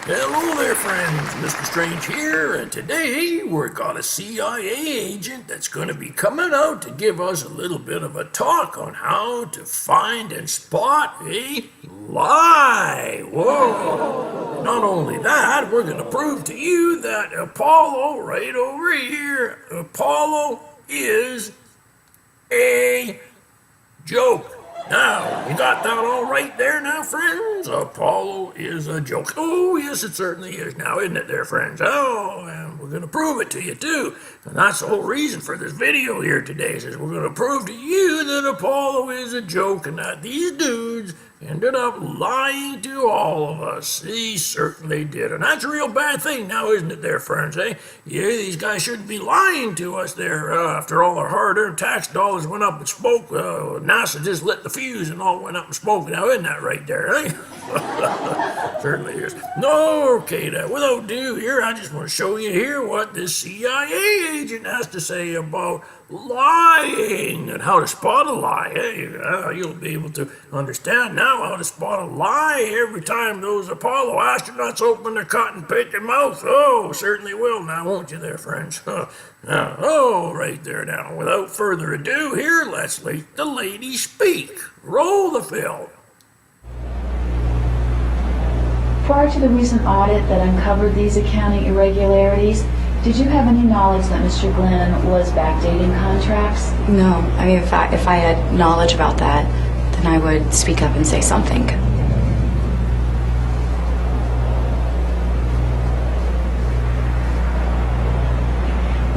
Hello there, friends. Mr. Strange here, and today we've got a CIA agent that's going to be coming out to give us a little bit of a talk on how to find and spot a lie. Whoa! Not only that, we're going to prove to you that Apollo, right over here, Apollo is a joke. Now, you got that all right there now, friends? Apollo is a joke. Oh, yes, it certainly is now, isn't it there, friends? Oh, and we're going to prove it to you, too. And that's the whole reason for this video here today, is we're going to prove to you that Apollo is a joke and that these dudes ended up lying to all of us. He certainly did. And that's a real bad thing now, isn't it there, friends, eh? Yeah, these guys shouldn't be lying to us there. After all our hard-earned tax dollars went up in smoke, NASA just lit the fuse and all went up in smoke. Now, isn't that right there, eh? Certainly is. No, okay, now, without ado here, I just want to show you here what this CIA agent has to say about lying and how to spot a lie. Hey, you'll be able to understand now how to spot a lie every time those Apollo astronauts open their cotton-picking mouth. Oh, certainly will now, won't you there, friends? Now, oh, right there now. Without further ado here, let's let the lady speak. Roll the film. Prior to the recent audit that uncovered these accounting irregularities, did you have any knowledge that Mr. Glenn was backdating contracts? No, I mean, if I had knowledge about that, then I would speak up and say something.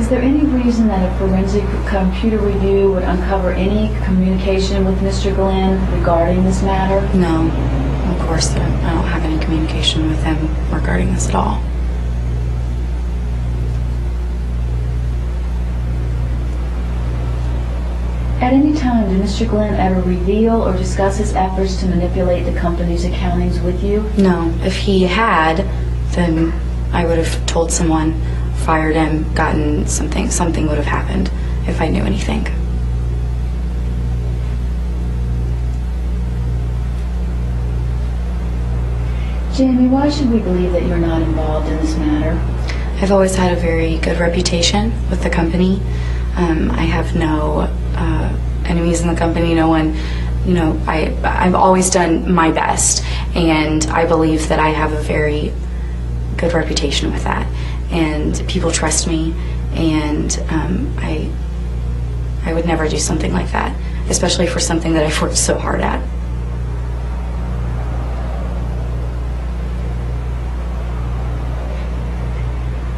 Is there any reason that a forensic computer review would uncover any communication with Mr. Glenn regarding this matter? No, of course, I don't have any communication with him regarding this at all. At any time, did Mr. Glenn ever reveal or discuss his efforts to manipulate the company's accountings with you? No, if he had, then I would have told someone, fired him, gotten something would have happened if I knew anything. Jamie, why should we believe that you're not involved in this matter? I've always had a very good reputation with the company. I have no enemies in the company. No one, I've always done my best, and I believe that I have a very good reputation with that. And people trust me, and I would never do something like that, especially for something that I've worked so hard at.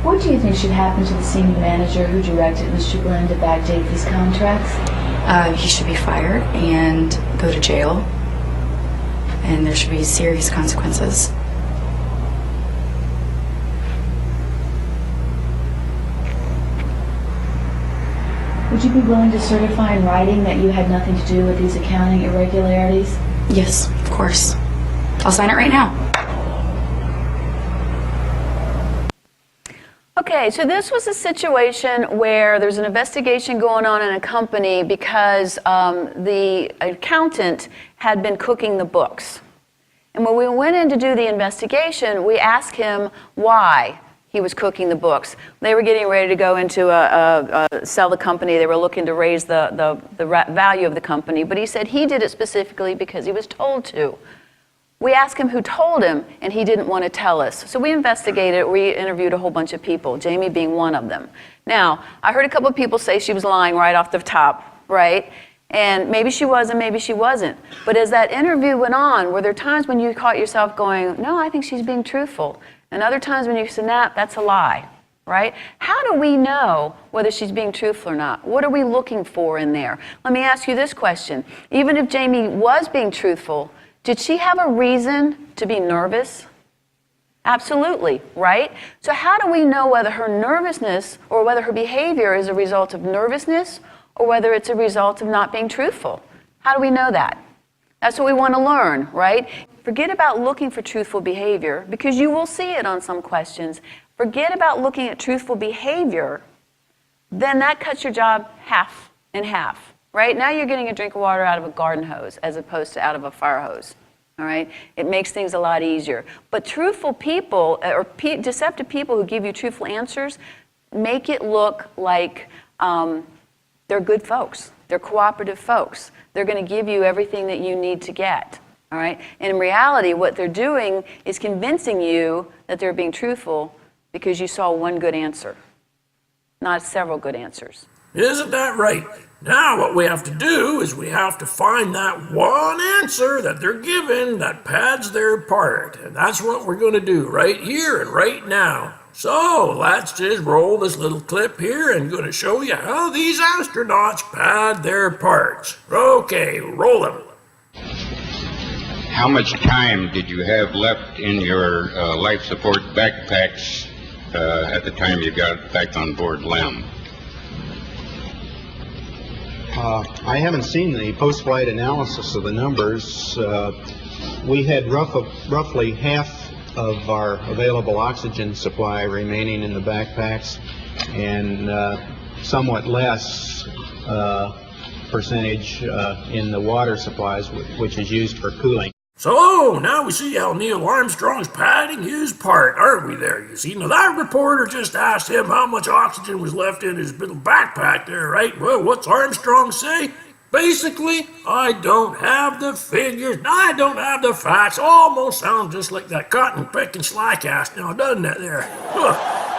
What do you think should happen to the senior manager who directed Mr. Glenn to backdate these contracts? He should be fired and go to jail, and there should be serious consequences. Would you be willing to certify in writing that you had nothing to do with these accounting irregularities? Yes, of course. I'll sign it right now. Okay, so this was a situation where there's an investigation going on in a company because the accountant had been cooking the books. And when we went in to do the investigation, we asked him why he was cooking the books. They were getting ready to go into sell the company. They were looking to raise the value of the company. But he said he did it specifically because he was told to. We asked him who told him, and he didn't want to tell us. So we investigated, we interviewed a whole bunch of people, Jamie being one of them. Now, I heard a couple of people say she was lying right off the top, right? And maybe she was and maybe she wasn't. But as that interview went on, were there times when you caught yourself going, no, I think she's being truthful? And other times when you said, nah, that's a lie, right? How do we know whether she's being truthful or not? What are we looking for in there? Let me ask you this question. Even if Jamie was being truthful, did she have a reason to be nervous? Absolutely, right? So how do we know whether her nervousness or whether her behavior is a result of nervousness or whether it's a result of not being truthful? How do we know that? That's what we want to learn, right? Forget about looking for truthful behavior because you will see it on some questions. Forget about looking at truthful behavior, then that cuts your job half and half. Right? Now you're getting a drink of water out of a garden hose as opposed to out of a fire hose. All right, it makes things a lot easier. But truthful people, or deceptive people who give you truthful answers, make it look like they're good folks. They're cooperative folks. They're going to give you everything that you need to get. All right, and in reality, what they're doing is convincing you that they're being truthful because you saw one good answer, not several good answers. Isn't that right? Now what we have to do is we have to find that one answer that they're given that pads their part. And that's what we're going to do right here and right now. So let's just roll this little clip here and going to show you how these astronauts pad their parts. Okay, roll them. How much time did you have left in your life support backpacks at the time you got back on board LEM? I haven't seen the post-flight analysis of the numbers. We had roughly half of our available oxygen supply remaining in the backpacks, and somewhat less percentage in the water supplies, which is used for cooling. So now we see how Neil Armstrong's padding his part, aren't we there? You see, now that reporter just asked him how much oxygen was left in his little backpack there, right? Well, what's Armstrong say? Basically, I don't have the figures, I don't have the facts. Almost sounds just like that cotton picking slycast now, doesn't it there?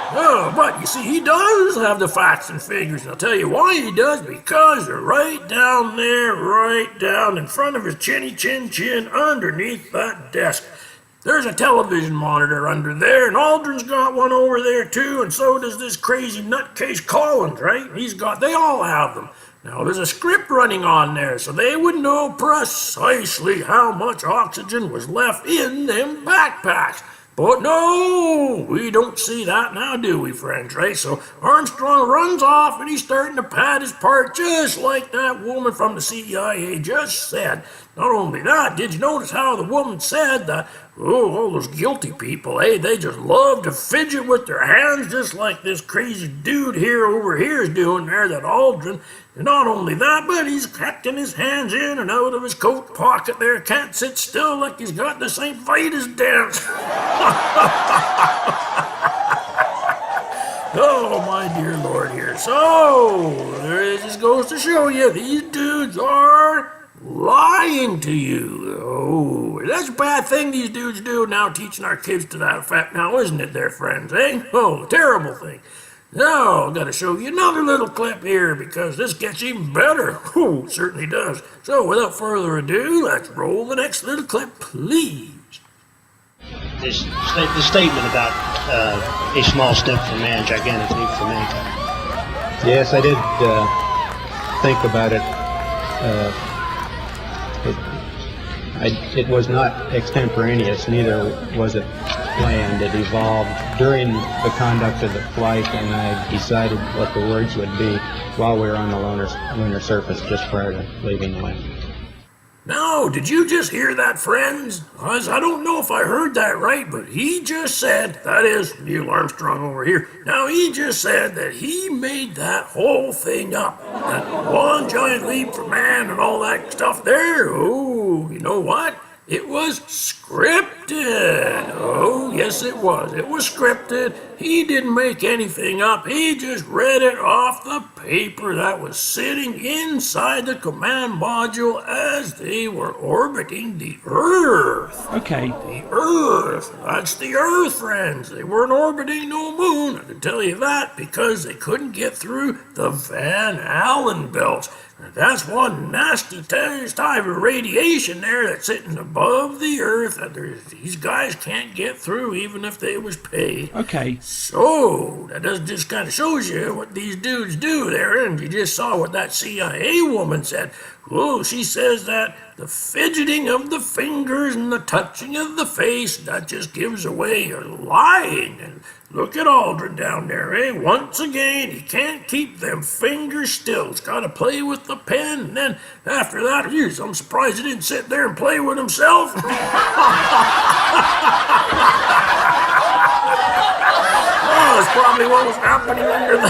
Oh, but you see, he does have the facts and figures. And I'll tell you why he does, because they're right down there, right down in front of his chinny chin underneath that desk. There's a television monitor under there, and Aldrin's got one over there too, and so does this crazy nutcase Collins, right? They all have them. Now, there's a script running on there, so they would know precisely how much oxygen was left in them backpacks. But no, we don't see that now, do we, friends, right? So Armstrong runs off, and he's starting to pad his part just like that woman from the CIA just said. Not only that, did you notice how the woman said that, all those guilty people, they just love to fidget with their hands just like this crazy dude here over here is doing there, that Aldrin. And not only that, but he's cracking his hands in and out of his coat pocket there, can't sit still like he's got the St. Vitus dance. Oh, my dear Lord here. So, it just goes to show you, these dudes are lying to you. Oh, that's a bad thing these dudes do now, teaching our kids to that effect now, isn't it there, friends, eh? Oh, terrible thing. Now, I've got to show you another little clip here, because this gets even better. Oh, it certainly does. So, without further ado, let's roll the next little clip, please. The statement about a small step for man, gigantic leap for mankind. Yes, I did think about it. It was not extemporaneous, neither was it planned. It evolved during the conduct of the flight, and I decided what the words would be while we were on the lunar surface just prior to leaving the land. Now, did you just hear that, friends? I don't know if I heard that right, but he just said, that is Neil Armstrong over here, now he just said that he made that whole thing up. That one giant leap for man and all that stuff there. Oh, you know what? It was scripted. Oh, yes it was. It was scripted. He didn't make anything up. He just read it off the paper that was sitting inside the command module as they were orbiting the Earth. Okay. The Earth. That's the Earth, friends. They weren't orbiting no moon. I can tell you that because they couldn't get through the Van Allen belts. That's one nasty type of radiation there that's sitting above the Earth that these guys can't get through even if they was paid. Okay. So, that just kind of shows you what these dudes do there, and you just saw what that CIA woman said. Oh, she says that the fidgeting of the fingers and the touching of the face, that just gives away your lying. And look at Aldrin down there, eh? Once again, he can't keep them fingers still. He's got to play with the pen, and then after that, I'm surprised he didn't sit there and play with himself. Oh, that's probably what was happening under the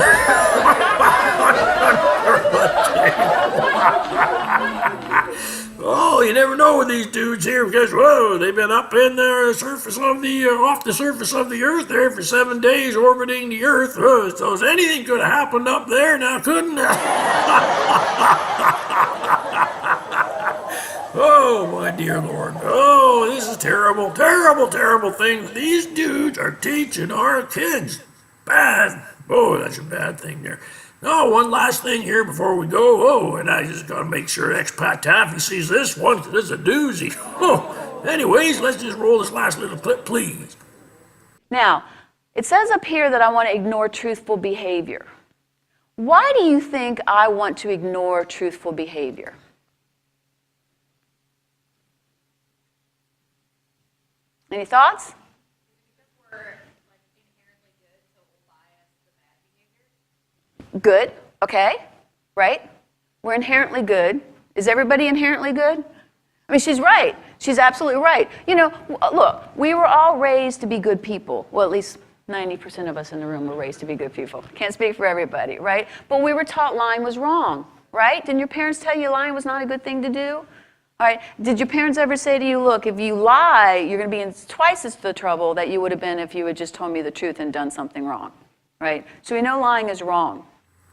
Oh, you never know with these dudes here because, whoa, they've been up in the surface of the, off the surface of the Earth there for 7 days orbiting the Earth. So anything could have happened up there now, couldn't it? Oh, my dear Lord. Oh, this is terrible, terrible, terrible thing these dudes are teaching our kids. Bad. Oh, that's a bad thing there. Oh, one last thing here before we go. Oh, and I just gotta make sure Expat Taffy sees this one, 'cause it's a doozy. Oh, anyways, let's just roll this last little clip, please. Now, it says up here that I want to ignore truthful behavior. Why do you think I want to ignore truthful behavior? Any thoughts? Good, okay, right? We're inherently good. Is everybody inherently good? I mean, she's right. She's absolutely right. You know, look, we were all raised to be good people. Well, at least 90% of us in the room were raised to be good people. Can't speak for everybody, right? But we were taught lying was wrong, right? Didn't your parents tell you lying was not a good thing to do? All right, did your parents ever say to you, look, if you lie, you're going to be in twice as the trouble that you would have been if you had just told me the truth and done something wrong, right? So we know lying is wrong.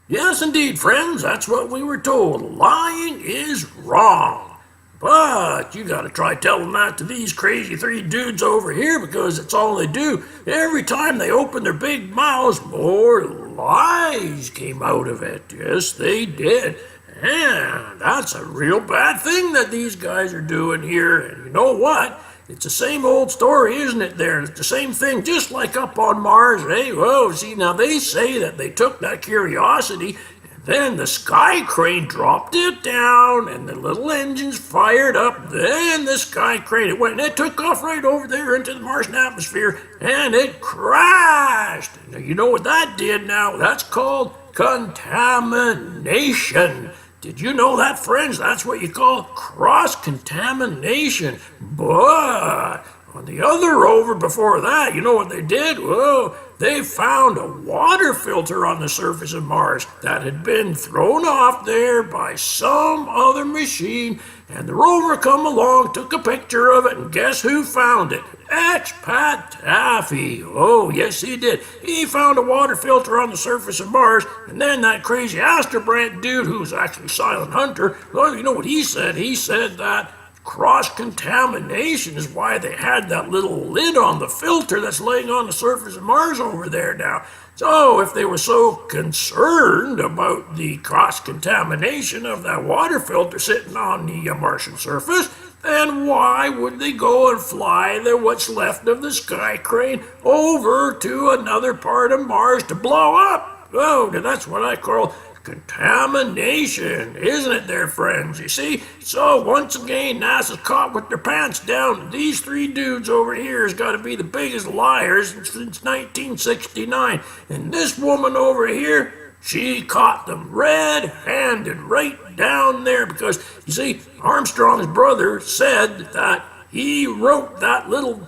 Yes, indeed, friends, that's what we were told. Lying is wrong. But you gotta try telling that to these crazy 3 dudes over here because it's all they do. Every time they open their big mouths, more lies came out of it. Yes, they did. And that's a real bad thing that these guys are doing here. And you know what? It's the same old story, isn't it there? It's the same thing, just like up on Mars, eh? Whoa, see, now they say that they took that Curiosity, and then the sky crane dropped it down, and the little engines fired up, then the sky crane, it went, and it took off right over there into the Martian atmosphere, and it crashed. Now, you know what that did now? That's called contamination. Did you know that, friends? That's what you call cross-contamination. But on the other rover before that, you know what they did? Well, they found a water filter on the surface of Mars that had been thrown off there by some other machine, and the rover come along, took a picture of it, and guess who found it? Expat Taffy. Oh, yes, he did. He found a water filter on the surface of Mars, and then that crazy Astorbrand dude, who's actually Silent Hunter, well, you know what he said? He said that cross-contamination is why they had that little lid on the filter that's laying on the surface of Mars over there now. So if they were so concerned about the cross-contamination of that water filter sitting on the Martian surface, then why would they go and fly what's left of the sky crane over to another part of Mars to blow up? Oh, that's what I call contamination, isn't it there, friends? You see? So once again, NASA's caught with their pants down. These 3 dudes over here has got to be the biggest liars since 1969. And this woman over here, she caught them red-handed right down there because, you see, Armstrong's brother said that he wrote that little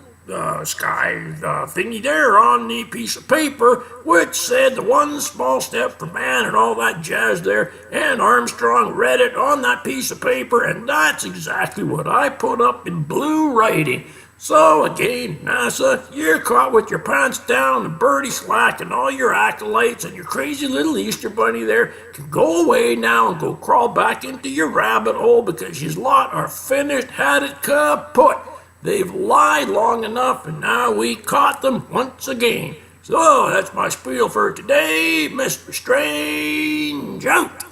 sky thingy there on the piece of paper, which said the 1 small step for man and all that jazz there, and Armstrong read it on that piece of paper, and that's exactly what I put up in blue writing. So again, NASA, you're caught with your pants down, and Birdie Slack and all your acolytes and your crazy little Easter bunny there can go away now and go crawl back into your rabbit hole because you lot are finished, had it kaput. They've lied long enough, and now we caught them once again. So that's my spiel for today, Mr. Strange out.